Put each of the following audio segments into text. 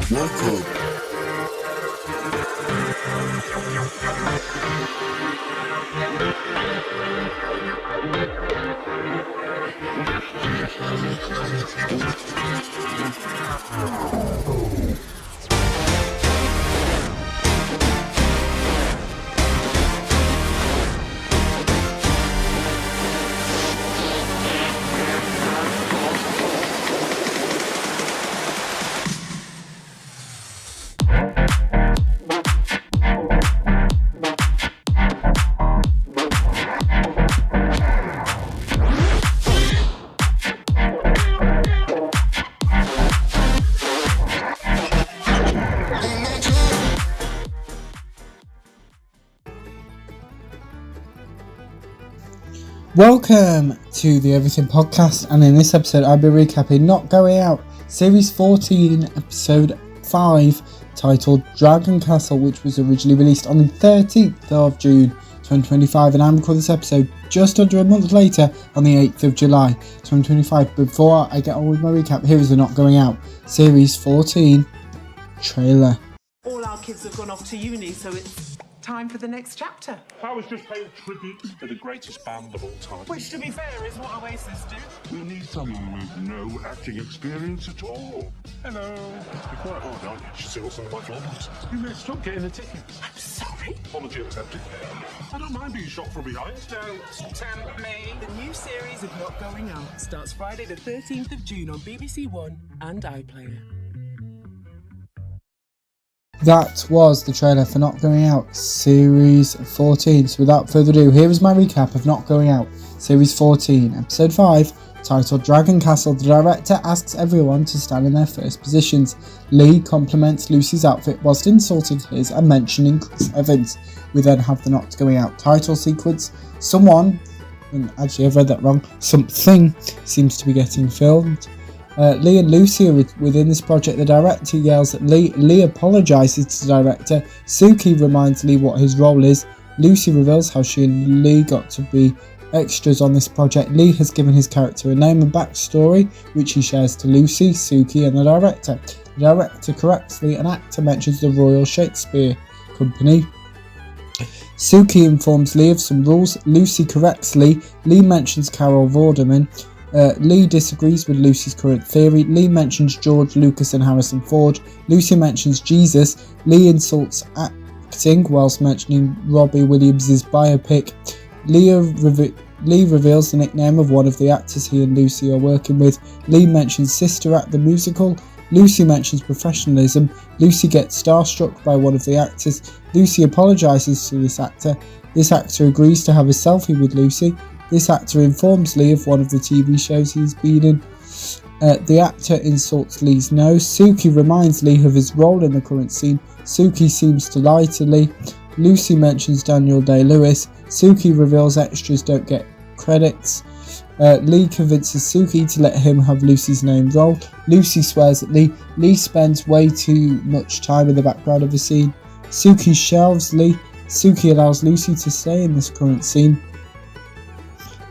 Welcome. Welcome to the Everything Podcast, and in this episode I'll be recapping Not Going Out, Series 14, Episode 5, titled Dragon Castle, which was originally released on the 13th of June 2025, and I'm recording this episode just under a month later on the 8th of July 2025. Before I get on with my recap, here is the Not Going Out, Series 14 trailer. All our kids have gone off to uni, so it's time for the next chapter. I was just paying tribute to the greatest band of all time. Which, to be fair, is what Oasis do. We need someone with no acting experience at all. Hello. You're quite hard, aren't you? You should see what's on my floorboards. You messed up getting a ticket. I'm sorry. Apology accepted. I don't mind being shot from behind. Don't tempt me. The new series of Not Going Out starts Friday the 13th of June on BBC One and iPlayer. That was the trailer for Not Going Out, Series 14. So without further ado, here is my recap of Not Going Out, Series 14, Episode 5, titled Dragon Castle. The director asks everyone to stand in their first positions. Lee compliments Lucy's outfit whilst insulting his and mentioning Chris Evans. We then have the Not Going Out title sequence. Someone, and actually I've read that wrong, something seems to be getting filmed. Lee and Lucy are within this project. The director yells at Lee. Lee apologises to the director. Suki reminds Lee what his role is. Lucy reveals how she and Lee got to be extras on this project. Lee has given his character a name and backstory, which he shares to Lucy, Suki and the director. The director corrects Lee. An actor mentions the Royal Shakespeare Company. Suki informs Lee of some rules. Lucy corrects Lee. Lee mentions Carol Vorderman. Lee disagrees with Lucy's current theory. Lee mentions George Lucas and Harrison Ford. Lucy mentions Jesus. Lee insults acting whilst mentioning Robbie Williams' biopic. Lee reveals the nickname of one of the actors he and Lucy are working with. Lee mentions Sister Act the musical. Lucy mentions professionalism. Lucy gets starstruck by one of the actors. Lucy apologises to this actor. This actor agrees to have a selfie with Lucy. This actor informs Lee of one of the TV shows he's been in. The actor insults Lee's nose. Suki reminds Lee of his role in the current scene. Suki seems to lie to Lee. Lucy mentions Daniel Day-Lewis. Suki reveals extras don't get credits. Lee convinces Suki to let him have Lucy's name role. Lucy swears at Lee. Lee spends way too much time in the background of the scene. Suki shelves Lee. Suki allows Lucy to stay in this current scene.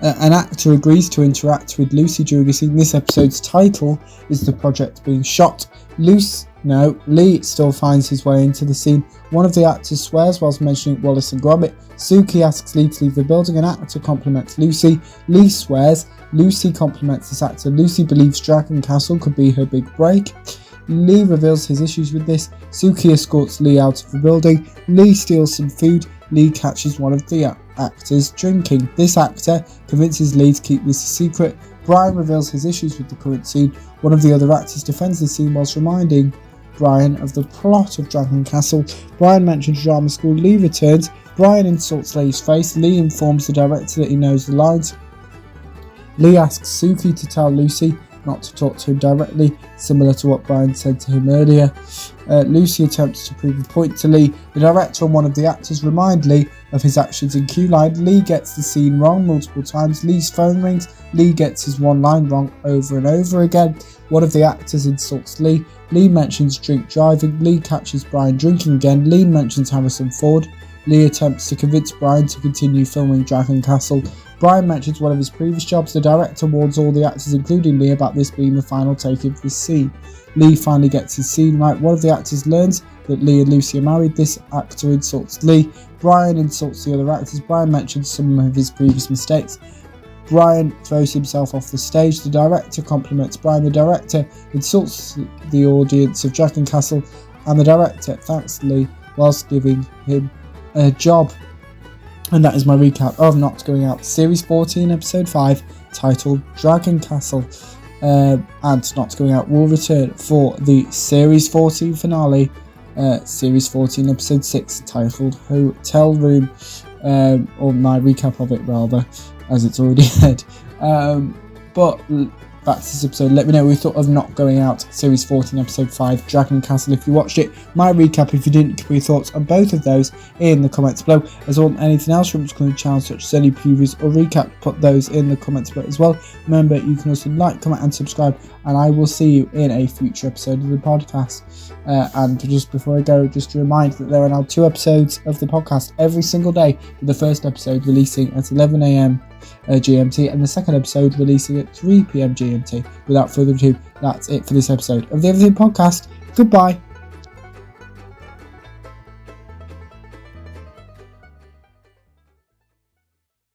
An actor agrees to interact with Lucy during a scene. This episode's title is The Project Being Shot. Lee still finds his way into the scene. One of the actors swears whilst mentioning Wallace and Gromit. Suki asks Lee to leave the building. An actor compliments Lucy. Lee swears. Lucy compliments this actor. Lucy believes Dragon Castle could be her big break. Lee reveals his issues with this. Suki escorts Lee out of the building. Lee steals some food. Lee catches one of the actors drinking. This actor convinces Lee to keep this a secret. Brian reveals his issues with the current scene. One of the other actors defends the scene whilst reminding Brian of the plot of Dragon Castle. Brian mentions drama school. Lee returns. Brian insults Lee's face. Lee informs the director that he knows the lines. Lee asks Suki to tell Lucy not to talk to him directly, similar to what Brian said to him earlier. Lucy attempts to prove a point to Lee. The director and one of the actors remind Lee of his actions in Q Line. Lee gets the scene wrong multiple times. Lee's phone rings. Lee gets his one line wrong over and over again. One of the actors insults Lee. Lee mentions drink driving. Lee catches Brian drinking again. Lee mentions Harrison Ford. Lee attempts to convince Brian to continue filming Dragon Castle. Brian mentions one of his previous jobs. The director warns all the actors, including Lee, about this being the final take of this scene. Lee finally gets his scene right. One of the actors learns that Lee and Lucy are married. This actor insults Lee. Brian insults the other actors. Brian mentions some of his previous mistakes. Brian throws himself off the stage. The director compliments Brian. The director insults the audience of Dragon Castle, and the director thanks Lee whilst giving him a job. And that is my recap of Not Going Out, Series 14, Episode 5, titled Dragon Castle. And Not Going Out will return for the Series 14 finale, Series 14, Episode 6, titled Hotel Room, or my recap of it rather, as it's already said. But back to this episode, let me know what you thought of Not Going Out, Series 14, Episode 5, Dragon Castle if you watched it, my recap if you didn't, give me your thoughts on both of those in the comments below. As well as anything else from the channel, such as any previews or recap, put those in the comments below as well. Remember, you can also like, comment and subscribe, and I will see you in a future episode of the podcast. And just before I go, just to remind that there are now 2 episodes of the podcast every single day, with the first episode releasing at 11 AM GMT and the second episode releasing at 3 PM GMT. Without further ado, that's it for this episode of the Everything Podcast. Goodbye.